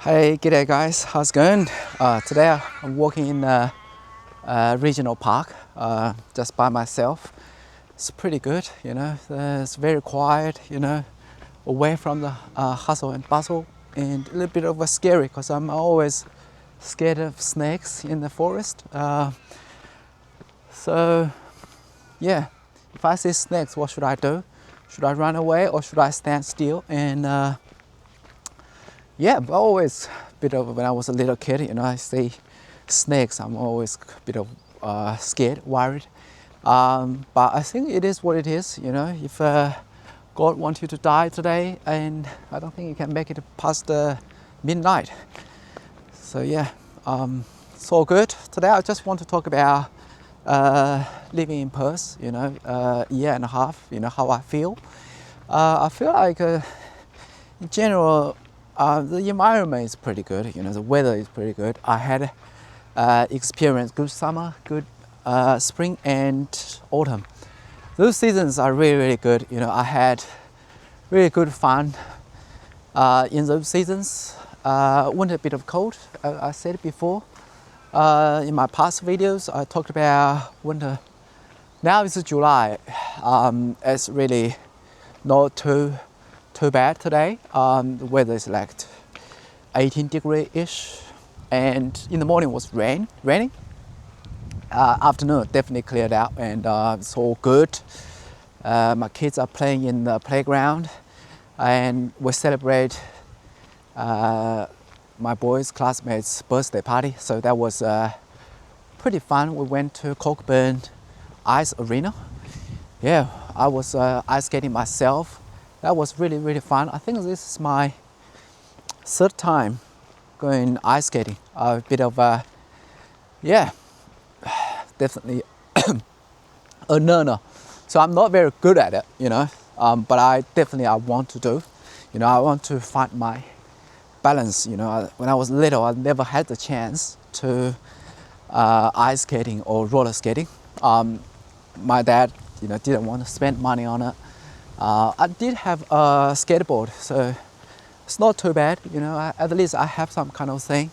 Hey, g'day guys, how's it going? Today I'm walking in regional park just by myself. It's pretty good, you know. It's very quiet, you know, away from the hustle and bustle, and a little bit of a scary because I'm always scared of snakes in the forest. So yeah, if I see snakes, what should I do? Should I run away or should I stand still? And yeah, but always a bit of, when I was a little kid, you know, I see snakes, I'm always a bit of scared, worried. But I think it is what it is, you know. If God wants you to die today, and I don't think you can make it past midnight. So yeah, it's all good. Today I just want to talk about living in Perth, you know, a year and a half, you know, how I feel. I feel like in general, the environment is pretty good, you know, the weather is pretty good. I had experienced good summer, good spring and autumn. Those seasons are really, really good. You know, I had really good fun in those seasons. Winter a bit of cold, I said it before. In my past videos, I talked about winter. Now it's July. It's really not too bad today. The weather is like 18 degree-ish, and in the morning was raining. Afternoon definitely cleared out, and it's all good. My kids are playing in the playground, and we celebrate my boys' classmates' birthday party. So that was pretty fun. We went to Cockburn Ice Arena. Yeah, I was ice skating myself. That was really, really fun. I think this is my third time going ice skating. A bit of yeah, definitely a learner. So I'm not very good at it, you know, but I want to do. You know, I want to find my balance. You know, when I was little, I never had the chance to ice skating or roller skating. My dad, you know, didn't want to spend money on it. I did have a skateboard, so it's not too bad, you know. At least I have some kind of thing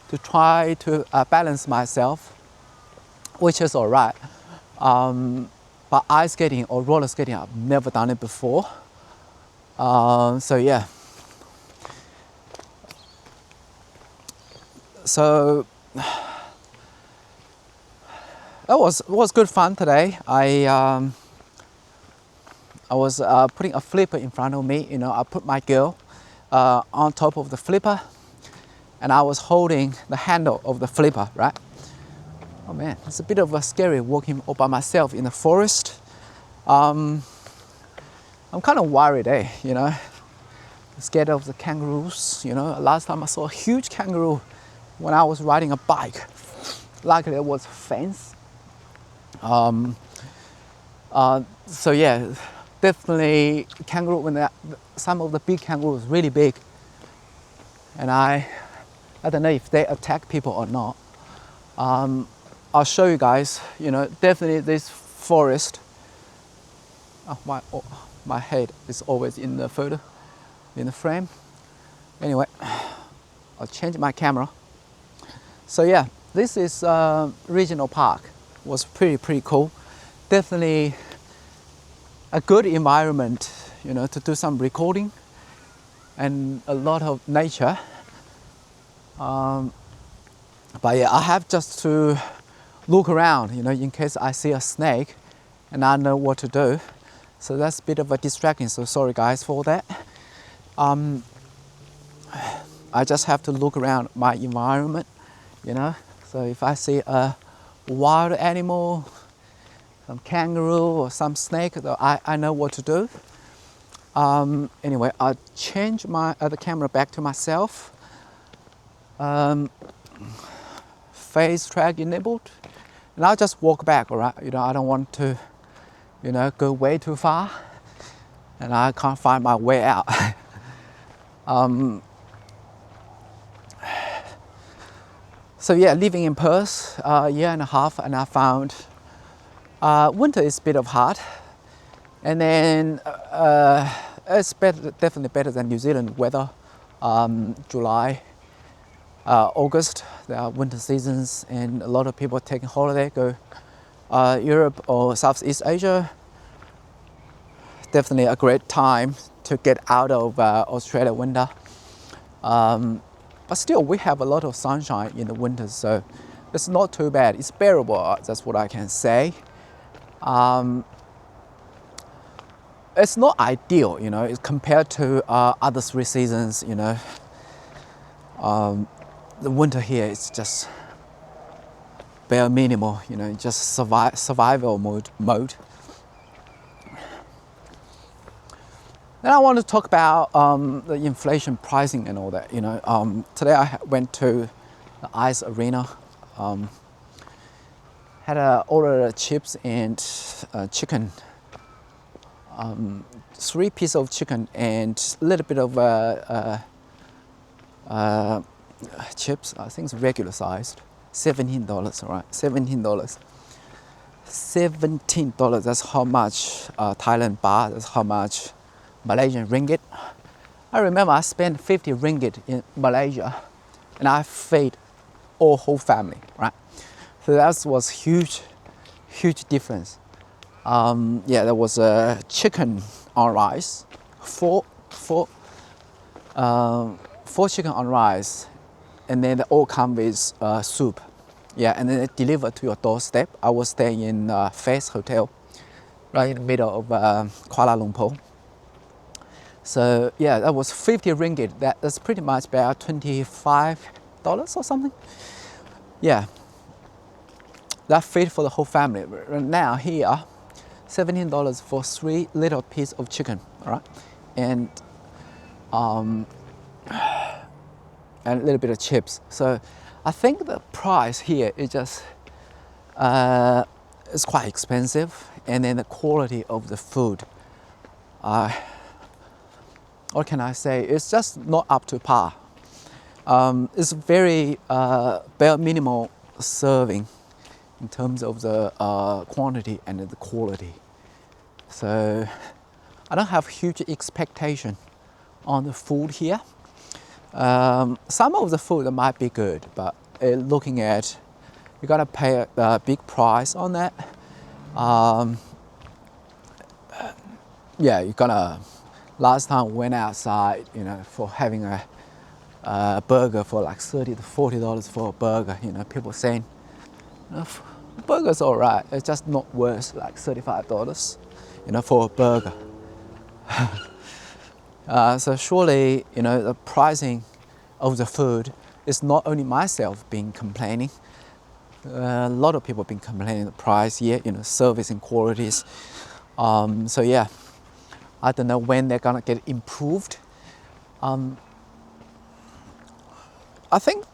to try to balance myself, which is all right. But ice skating or roller skating, I've never done it before. So yeah. So it was good fun today. I was putting a flipper in front of me. You know, I put my girl on top of the flipper, and I was holding the handle of the flipper, right? Oh man, it's a bit of a scary walking all by myself in the forest. I'm kind of worried, you know, scared of the kangaroos. You know, last time I saw a huge kangaroo when I was riding a bike. Luckily there was a fence. So yeah, definitely kangaroo, when some of the big kangaroos really big, and I don't know if they attack people or not. I'll show you guys, you know, definitely this forest. My head is always in the photo, in the frame. Anyway, I'll change my camera. So yeah, this is regional park. Was pretty cool. Definitely a good environment, you know, to do some recording, and a lot of nature. But yeah, I have just to look around, you know, in case I see a snake and I know what to do. So that's a bit of a distraction, so sorry guys for that. I just have to look around my environment, you know. So if I see a wild animal, some kangaroo or some snake, I know what to do. Anyway, I'll change my other camera back to myself. Face track enabled, and I'll just walk back, all right? You know, I don't want to, you know, go way too far, and I can't find my way out. So yeah, living in Perth a year and a half, and I found winter is a bit of hard, and then it's definitely better than New Zealand weather. July August, there are winter seasons, and a lot of people taking holiday, go Europe or Southeast Asia. Definitely a great time to get out of Australia winter. But still, we have a lot of sunshine in the winter, so it's not too bad. It's bearable, that's what I can say. It's not ideal, you know, it's compared to other 3 seasons, you know. The winter here is just bare minimal, you know, just survival mode. Then I want to talk about the inflation pricing and all that, you know. Today I went to the ice arena, had ordered chips and chicken, 3 pieces of chicken and a little bit of chips. I think it's regular sized, $17, all right, $17. $17, that's how much Thailand baht, that's how much Malaysian ringgit. I remember I spent 50 ringgit in Malaysia and I fed our whole family, right? So that was huge difference. Yeah, there was a chicken on rice, four chicken on rice, and then they all come with soup. Yeah, and then it delivered to your doorstep. I was staying in Perth Hotel, right in the middle of Kuala Lumpur. So yeah, that was 50 ringgit. That's pretty much about $25 or something. Yeah, that fed for the whole family. Right now here, $17 for 3 little pieces of chicken, all right, and a little bit of chips. So I think the price here is just it's quite expensive, and then the quality of the food, what can I say? It's just not up to par. It's very bare minimal serving in terms of the quantity and the quality. So I don't have huge expectation on the food here. Some of the food might be good, but looking at, you gotta pay a big price on that. Yeah, you're gonna. Last time we went outside, you know, for having a burger for like $30 to $40 for a burger. You know, people saying, you know, burger's all right. It's just not worth like $35, you know, for a burger. So surely, you know, the pricing of the food is not only myself being complaining. A lot of people have been complaining the price, yeah, you know, service and qualities. So yeah, I don't know when they're gonna get improved. I think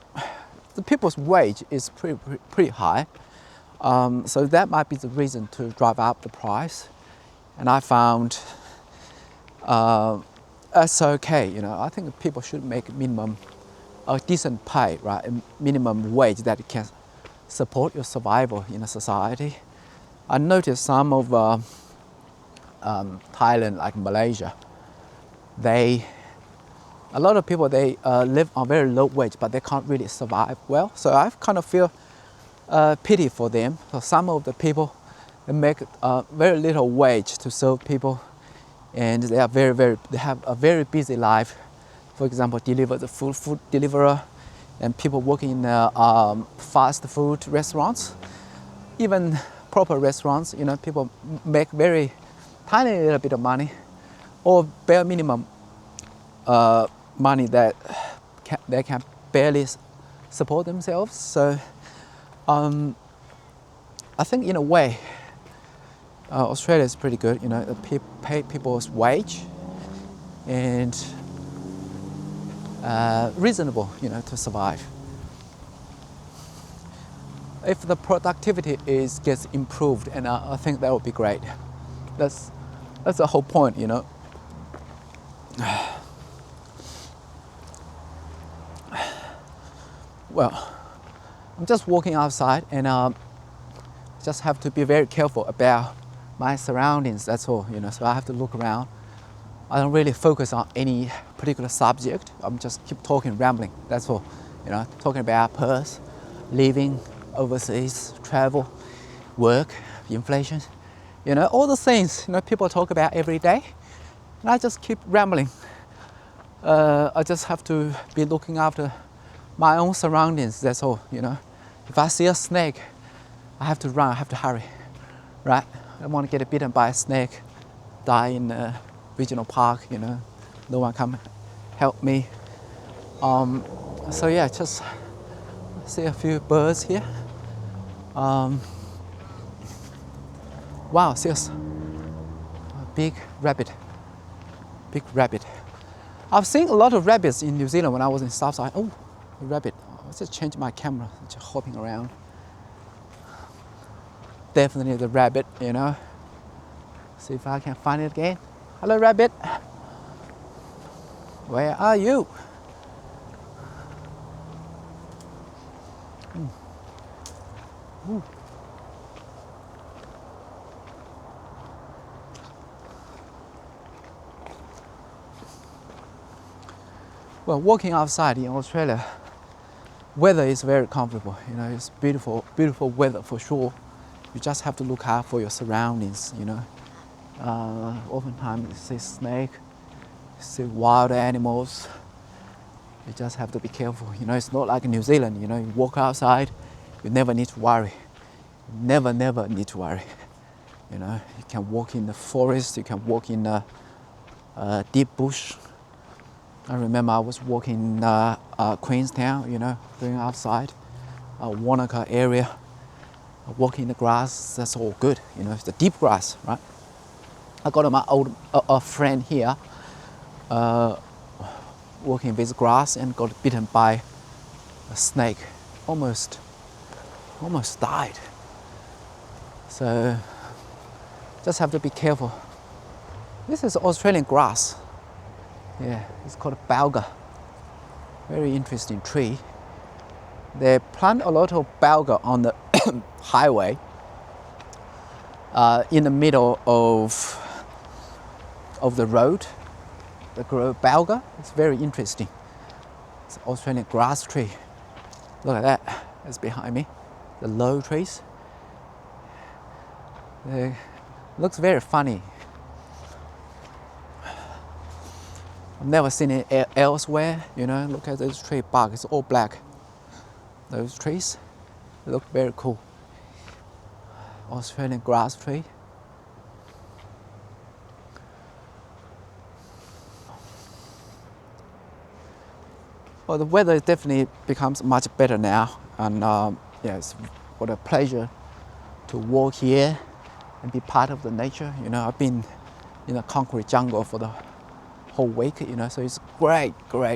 the people's wage is pretty high. So that might be the reason to drive up the price. And I found that's okay, you know. I think people should make a decent pay, right? A minimum wage that can support your survival in a society. I noticed some of Thailand, like Malaysia, a lot of people, they live on very low wage, but they can't really survive well. So I kind of feel pity for them. So some of the people, they make very little wage to serve people, and they are they have a very busy life. For example, food deliverer, and people working in fast food restaurants, even proper restaurants. You know, people make very tiny little bit of money, or bare minimum money that they can barely support themselves. So I think in a way, Australia is pretty good. You know, they pay people's wage and reasonable, you know, to survive. If the productivity gets improved, and I think that would be great. That's the whole point, you know. Well, I'm just walking outside, and just have to be very careful about my surroundings. That's all, you know. So I have to look around. I don't really focus on any particular subject. I'm just keep talking, rambling. That's all. You know, talking about Perth, living overseas, travel, work, inflation. You know, all the things, you know, people talk about every day. And I just keep rambling. I just have to be looking after my own surroundings, that's all, you know. If I see a snake, I have to run, I have to hurry, right? I don't want to get bitten by a snake, die in a regional park, you know. No one come help me. So yeah, just see a few birds here. Wow, serious, a big rabbit, big rabbit. I've seen a lot of rabbits in New Zealand when I was in Southside. Oh, a rabbit. Let's just change my camera, just hopping around. Definitely the rabbit, you know. See if I can find it again. Hello, rabbit. Where are you? Ooh. Well, walking outside in Australia, weather is very comfortable. You know, it's beautiful, beautiful weather for sure. You just have to look out for your surroundings. You know, oftentimes you see snake, you see wild animals. You just have to be careful. You know, it's not like in New Zealand. You know, you walk outside, you never need to worry. Never need to worry. You know, you can walk in the forest, you can walk in a deep bush. I remember I was walking Queenstown, you know, going outside, Wanaka area, walking in the grass, that's all good, you know, it's the deep grass, right? I got my old friend here, walking with grass and got bitten by a snake, almost died. So, just have to be careful. This is Australian grass. Yeah, it's called a balga. Very interesting tree. They plant a lot of balga on the highway in the middle of the road. They grow balga. It's very interesting. It's an Australian grass tree. Look at that. It's behind me. The low trees. It looks very funny. I've never seen it elsewhere, you know. Look at this tree bark, it's all black. Those trees look very cool. Australian grass tree. Well, the weather definitely becomes much better now, and yeah, it's what a pleasure to walk here and be part of the nature. You know, I've been in a concrete jungle for the whole week, you know, so it's great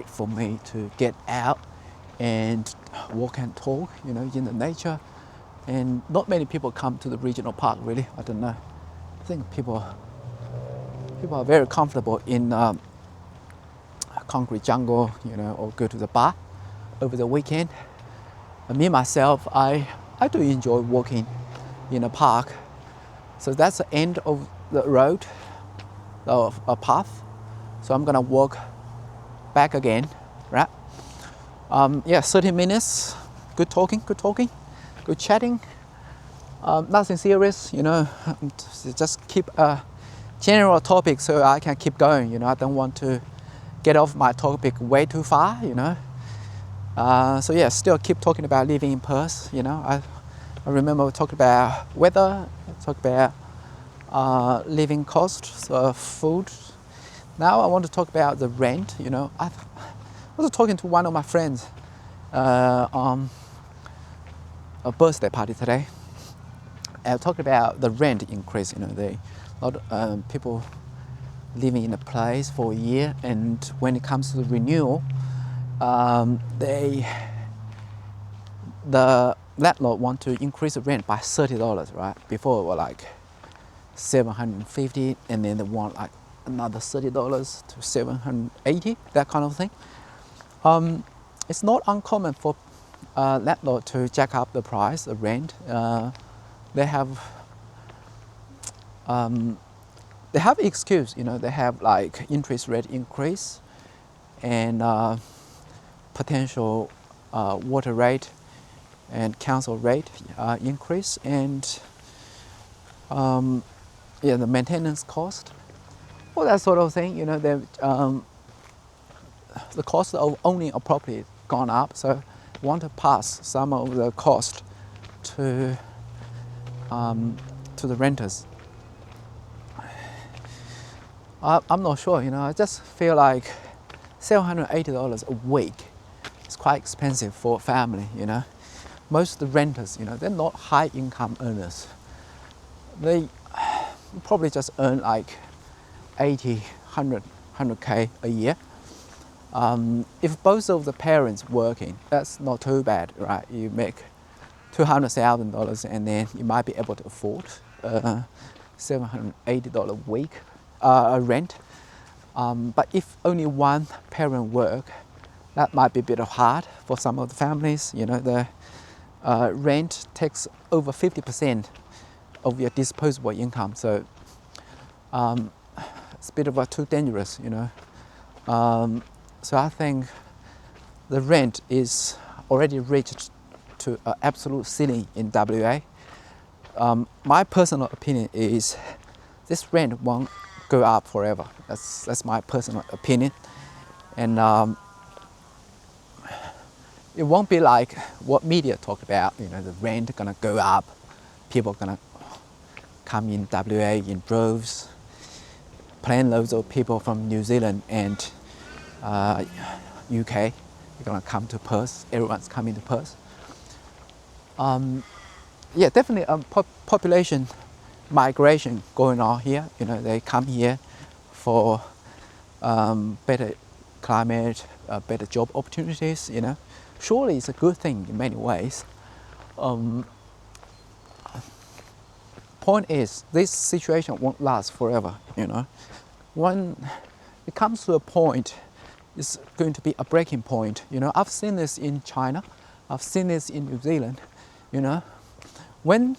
for me to get out and walk and talk, you know, in the nature. And not many people come to the regional park, really. I don't know. I think people are very comfortable in a concrete jungle, you know, or go to the bar over the weekend. And me myself, I do enjoy walking in a park. So that's the end of the road, a path. So I'm gonna walk back again, right? Yeah, 30 minutes, good talking, good chatting. Nothing serious, you know, just keep a general topic so I can keep going, you know. I don't want to get off my topic way too far, you know. So yeah, still keep talking about living in Perth, you know. I remember we talked about weather, talked about living costs, food. Now I want to talk about the rent, you know. I was talking to one of my friends on a birthday party today. I talked about the rent increase, you know, a lot of people living in a place for a year, and when it comes to the renewal, the landlord want to increase the rent by $30, right? Before it was like $750, and then they want like another $30 to $780, that kind of thing. It's not uncommon for landlord to jack up the price, the rent. They have excuse, you know. They have like interest rate increase and potential water rate and council rate increase, and yeah, the maintenance cost, all that sort of thing. You know, the cost of owning a property gone up, so want to pass some of the cost to the renters. I'm not sure, you know, I just feel like $780 a week is quite expensive for a family, you know. Most of the renters, you know, they're not high income earners. They probably just earn like 80, 100K a year. If both of the parents working, that's not too bad, right? You make $200,000 and then you might be able to afford $780 a week rent. But if only one parent work, that might be a bit hard for some of the families. You know, the rent takes over 50% of your disposable income, so it's a bit of too dangerous, you know. So I think the rent is already reached to an absolute ceiling in WA. My personal opinion is this rent won't go up forever. That's my personal opinion, and it won't be like what media talked about. You know, the rent gonna go up, people gonna come in WA in droves, plane loads of people from New Zealand and UK. They're gonna come to Perth. Everyone's coming to Perth. Yeah, definitely population migration going on here. You know, they come here for better climate, better job opportunities. You know, surely it's a good thing in many ways. Point is, this situation won't last forever. You know, when it comes to a point, it's going to be a breaking point. You know, I've seen this in China, I've seen this in New Zealand. You know, when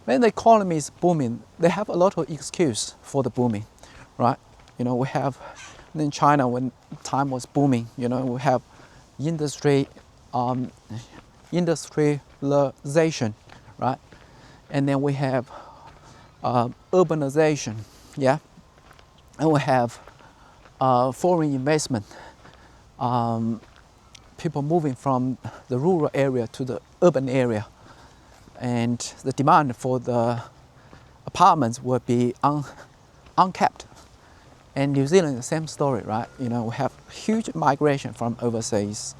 the economy is booming, they have a lot of excuse for the booming, right? You know, we have in China when time was booming. You know, we have industrialization, right? And then we have urbanization, yeah, and we have foreign investment. People moving from the rural area to the urban area, and the demand for the apartments will be uncapped. And New Zealand, the same story, right? You know, we have huge migration from overseas.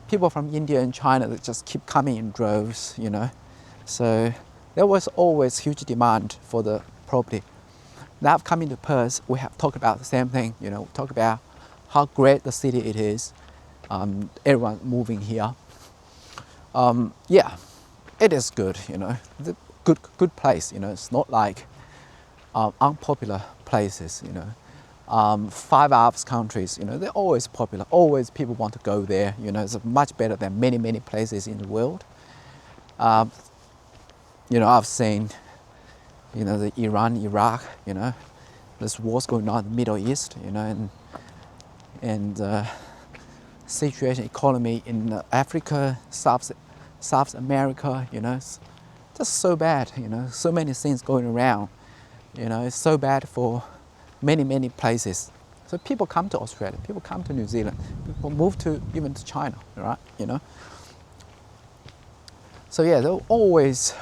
People from India and China that just keep coming in droves, you know. So there was always huge demand for the property. Now coming to Perth, we have talked about the same thing, you know, talk about how great the city it is. Everyone moving here. Yeah, it is good, you know, the good place, you know. It's not like unpopular places, you know. 5 Alps countries, you know, they're always popular, always people want to go there, you know. It's much better than many places in the world. You know, I've seen, you know, the Iran, Iraq, you know, there's wars going on in the Middle East, you know, and situation, economy in Africa, South America, you know, it's just so bad, you know, so many things going around, you know, it's so bad for many places. So people come to Australia, people come to New Zealand, people move to even to China, right, you know. So yeah, there'll always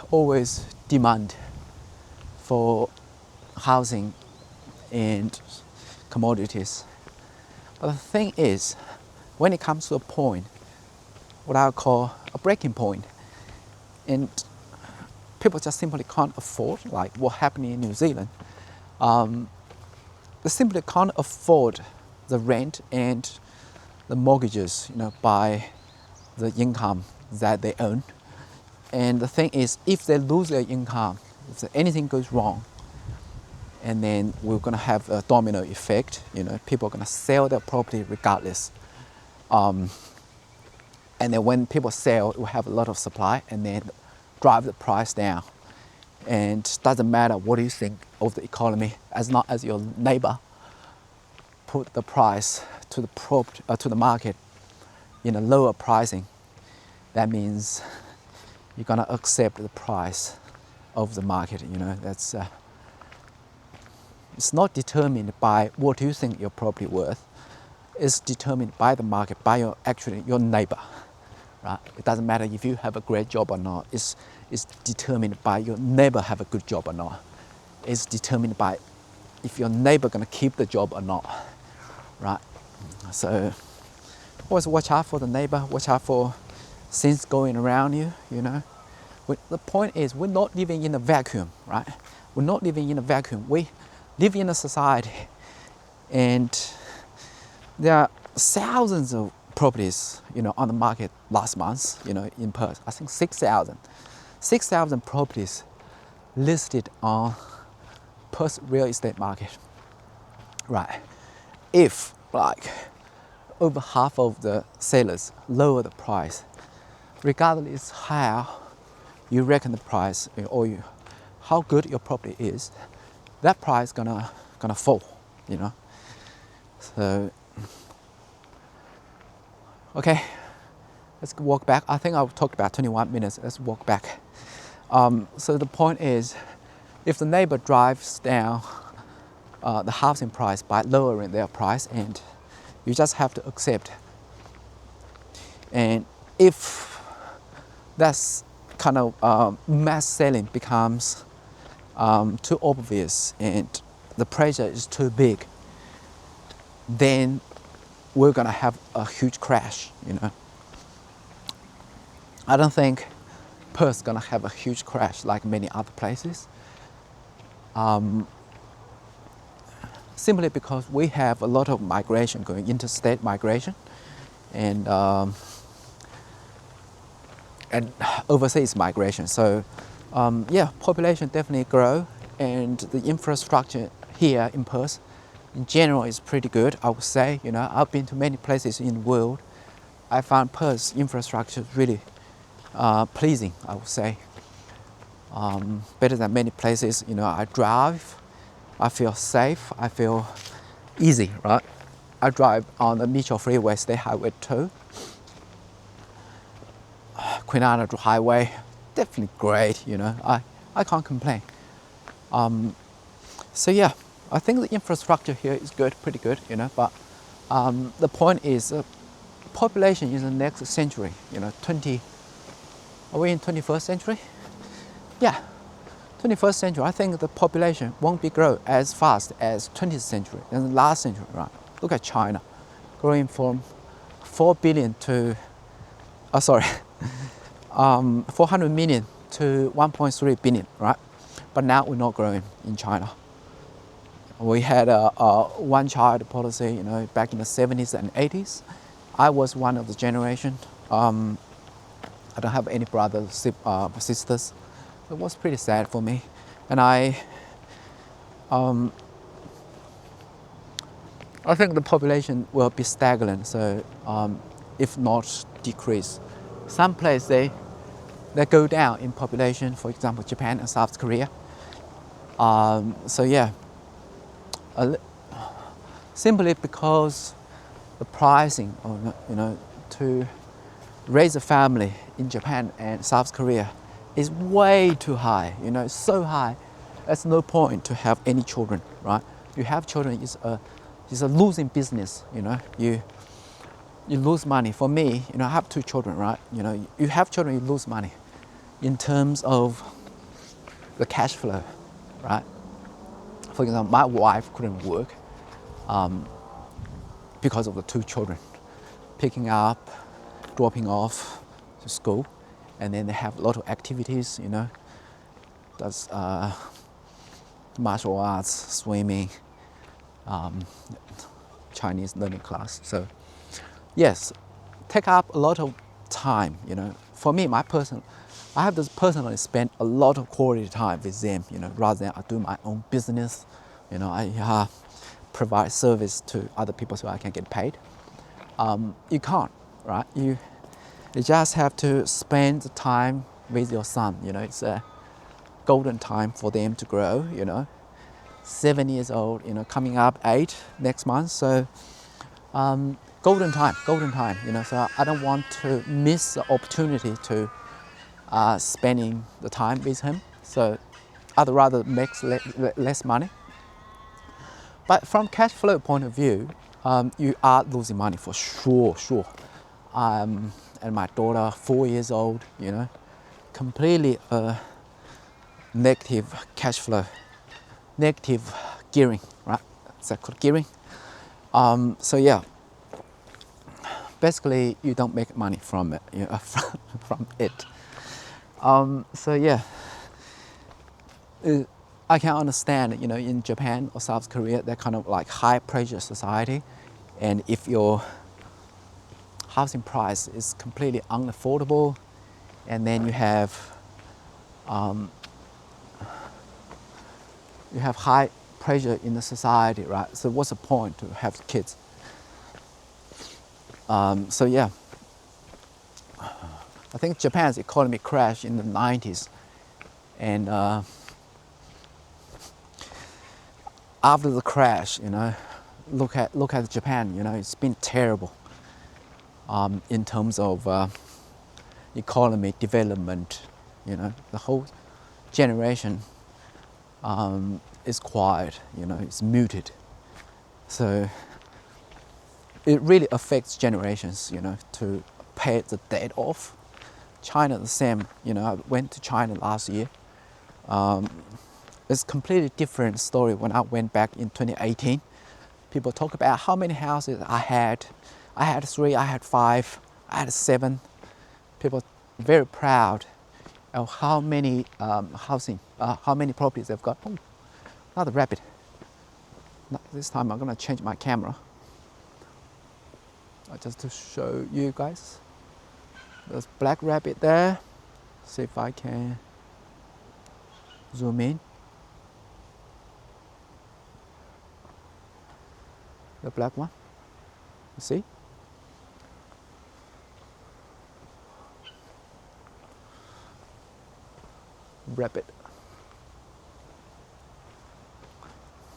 demand for housing and commodities. But the thing is, when it comes to a point, what I call a breaking point, and people just simply can't afford, like what happened in New Zealand, they simply can't afford the rent and the mortgages, you know, by the income that they earn. And the thing is, if they lose their income, if anything goes wrong, and then we're gonna have a domino effect, you know, people are gonna sell their property regardless. And then when people sell, we have a lot of supply and then drive the price down. And doesn't matter what you think of the economy, as long as your neighbor put the price to the market, in a lower pricing, that means you're gonna accept the price of the market. You know, that's it's not determined by what you think your property worth. It's determined by the market, by your neighbor, right? It doesn't matter if you have a great job or not. It's determined by your neighbor have a good job or not. It's determined by if your neighbor gonna keep the job or not, right? So always watch out for the neighbor, watch out for things going around you, you know. The point is, we're not living in a vacuum, right? We're not living in a vacuum. We live in a society, and there are thousands of properties, you know, on the market last month, you know, in Perth. I think 6,000 properties listed on Perth real estate market, right? If like over half of the sellers lower the price, regardless how you reckon the price or how good your property is, that price gonna fall, you know. So okay, let's walk back. I think I've talked about 21 minutes. Let's walk back. So the point is, if the neighbor drives down the housing price by lowering their price, and you just have to accept. And if that's kind of mass selling becomes too obvious and the pressure is too big, then we're gonna have a huge crash, you know. I don't think Perth's gonna have a huge crash like many other places. Simply because we have a lot of migration going, interstate migration, and overseas migration. So yeah, population definitely grow, and the infrastructure here in Perth in general is pretty good, I would say. You know, I've been to many places in the world. I found Perth's infrastructure really pleasing, I would say. Better than many places. You know, I drive, I feel safe, I feel easy, right? I drive on the Mitchell Freeway, State Highway 2. Queen Island Highway, definitely great, you know. I can't complain. So yeah, I think the infrastructure here is good, pretty good, you know. But the point is, population in the next century, you know, are we in 21st century? Yeah, 21st century. I think the population won't be grow as fast as 20th century and the last century, right? Look at China, growing from 4 billion to, 400 million to 1.3 billion, right? But now we're not growing in China. We had a one-child policy, you know, back in the 70s and 80s. I was one of the generation. I don't have any brothers, sisters. It was pretty sad for me, and I think the population will be stagnant. So if not decrease, some places they go down in population. For example, Japan and South Korea. So yeah, simply because the pricing, you know, to raise a family in Japan and South Korea is way too high. You know, it's so high. There's no point to have any children, right? You have children is a losing business. You know, you lose money. For me, you know, I have 2 children, right? You know, you have children, you lose money in terms of the cash flow, right? For example, my wife couldn't work because of the 2 children, picking up, dropping off to school, and then they have a lot of activities, you know, does martial arts, swimming, Chinese learning class. So yes, take up a lot of time, you know. For me, I have to personally spend a lot of quality time with them, you know, rather than I do my own business. You know, I provide service to other people so I can get paid. You can't, right? You just have to spend the time with your son. You know, it's a golden time for them to grow. You know, 7 years old. You know, coming up 8 next month. So golden time, you know, so I don't want to miss the opportunity to spending the time with him. So I'd rather make less money. But from cash flow point of view, you are losing money for sure. And my daughter, 4 years old, you know, completely negative cash flow, negative gearing, right? Is that called gearing? So yeah, basically you don't make money from it, you know, from it. So yeah, I can understand, you know, in Japan or South Korea, they're kind of like high pressure society, and if your housing price is completely unaffordable, and then you have high pressure in the society, right? So what's the point to have kids? So yeah, I think Japan's economy crashed in the 90s, and after the crash, you know, look at Japan, you know, it's been terrible in terms of economy development. You know, the whole generation is quiet, you know, it's muted. So it really affects generations, you know, to pay the debt off. China the same, you know, I went to China last year. It's a completely different story when I went back in 2018. People talk about how many houses I had. I had 3, I had 5, I had 7. People are very proud of how many how many properties they've got. Oh, another rabbit. This time I'm gonna change my camera just to show you guys. There's black rabbit there. See if I can zoom in. The black one. You see? Rabbit.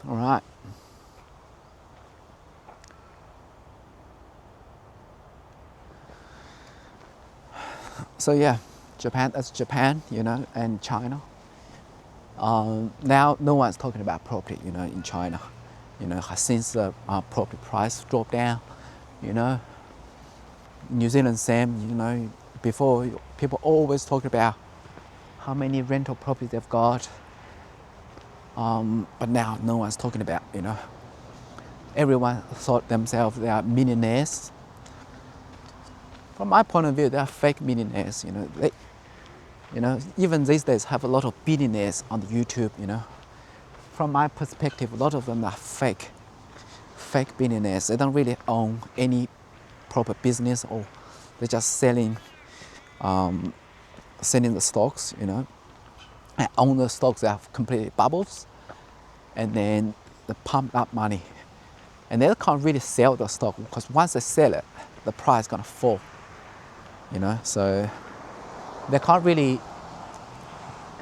All right. So yeah, Japan, that's Japan, you know, and China. Now no one's talking about property, you know, in China. You know, since the property price dropped down, you know. New Zealand same, you know, before people always talk about how many rental properties they've got. But now no one's talking about, you know. Everyone thought themselves they are millionaires. From my point of view, they are fake millionaires, you know. You know, even these days have a lot of billionaires on YouTube, you know. From my perspective, a lot of them are fake billionaires. They don't really own any proper business, or they're just selling the stocks, you know. And own the stocks that have completely bubbles, and then they pump up money. And they can't really sell the stock, because once they sell it, the price is gonna fall, you know. So they can't really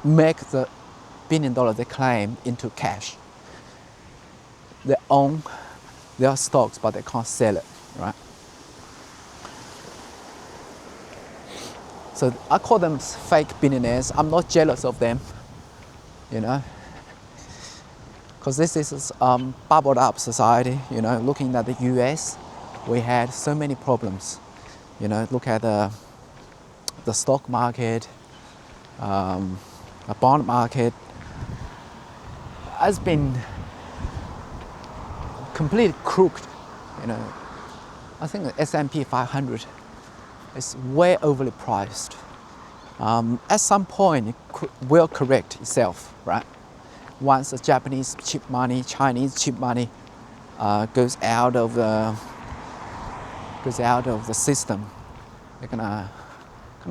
make the $1 billion they claim into cash. They own their stocks, but they can't sell it, right? So I call them fake billionaires. I'm not jealous of them, you know, because this is bubbled up society, you know. Looking at the US, we had so many problems, you know. Look at the stock market, the bond market has been completely crooked, you know. I think the S&P 500 is way overly priced. At some point, it will correct itself, right? Once the Japanese cheap money, Chinese cheap money goes out of the system, they're gonna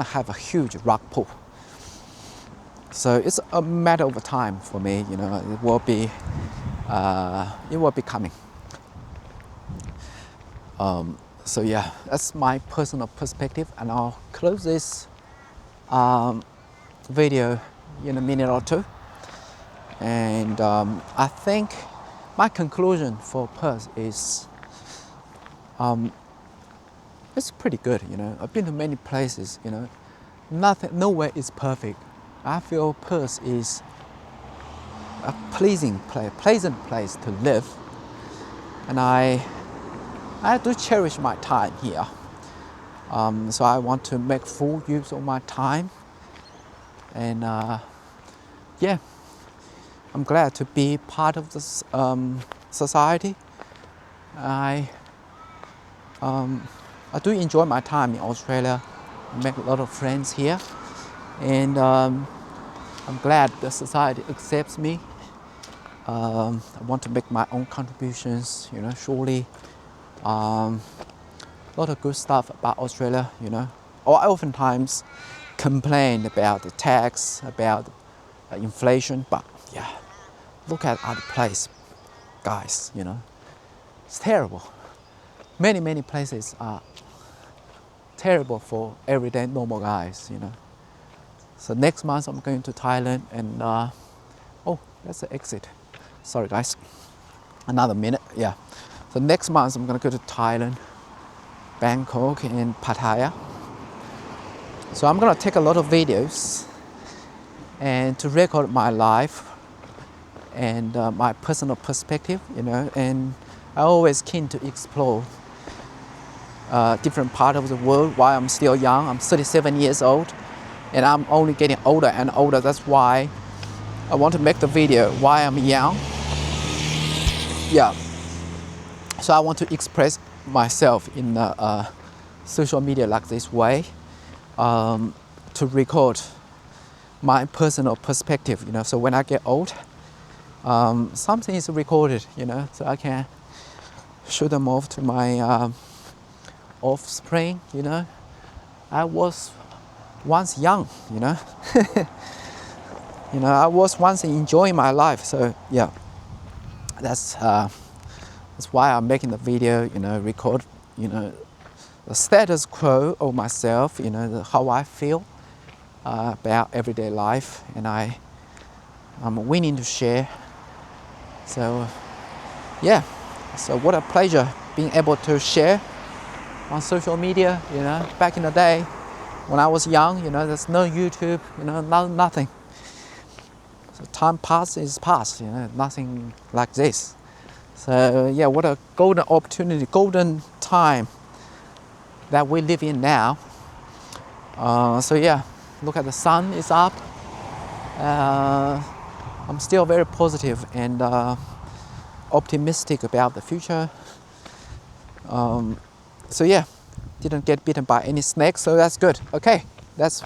have a huge rug pull. So it's a matter of time for me, you know. It will be coming. So yeah, that's my personal perspective, and I'll close this video in a minute or two. And I think my conclusion for Perth is it's pretty good, you know. I've been to many places, you know. Nowhere is perfect. I feel Perth is a pleasant place to live, and I do cherish my time here. So I want to make full use of my time, and yeah, I'm glad to be part of this society. I do enjoy my time in Australia. I make a lot of friends here, and I'm glad the society accepts me. I want to make my own contributions, you know, surely. A lot of good stuff about Australia, you know. I oftentimes complain about the tax, about inflation, but yeah, look at other place, guys, you know. It's terrible. Many places are terrible for everyday normal guys, you know. So next month I'm going to Thailand, and oh, that's the exit. Sorry guys, another minute, yeah. So next month I'm gonna go to Thailand, Bangkok and Pattaya. So I'm gonna take a lot of videos and to record my life and my personal perspective, you know, and I always keen to explore different part of the world while I'm still young. I'm 37 years old, and I'm only getting older and older. That's why I want to make the video while I'm young. Yeah. So I want to express myself in social media like this way, to record my personal perspective, you know. So when I get old, something is recorded, you know, so I can show them off to my offspring, you know. I was once young, you know. You know, I was once enjoying my life. So yeah, that's why I'm making the video, you know, record, you know, the status quo of myself, you know, how I feel about everyday life, and I'm willing to share. So yeah, so what a pleasure being able to share on social media, you know. Back in the day when I was young, you know, there's no YouTube, you know, nothing. So time is past, you know, nothing like this. So yeah, what a golden opportunity, golden time that we live in now. So yeah, look at the sun is up. I'm still very positive and optimistic about the future. So yeah, didn't get bitten by any snakes, so that's good. Okay, that's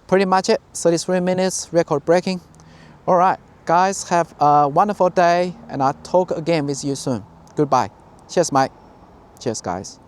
pretty much it. 33 minutes, record breaking. All right, guys, have a wonderful day, and I'll talk again with you soon. Goodbye. Cheers, mate. Cheers, guys.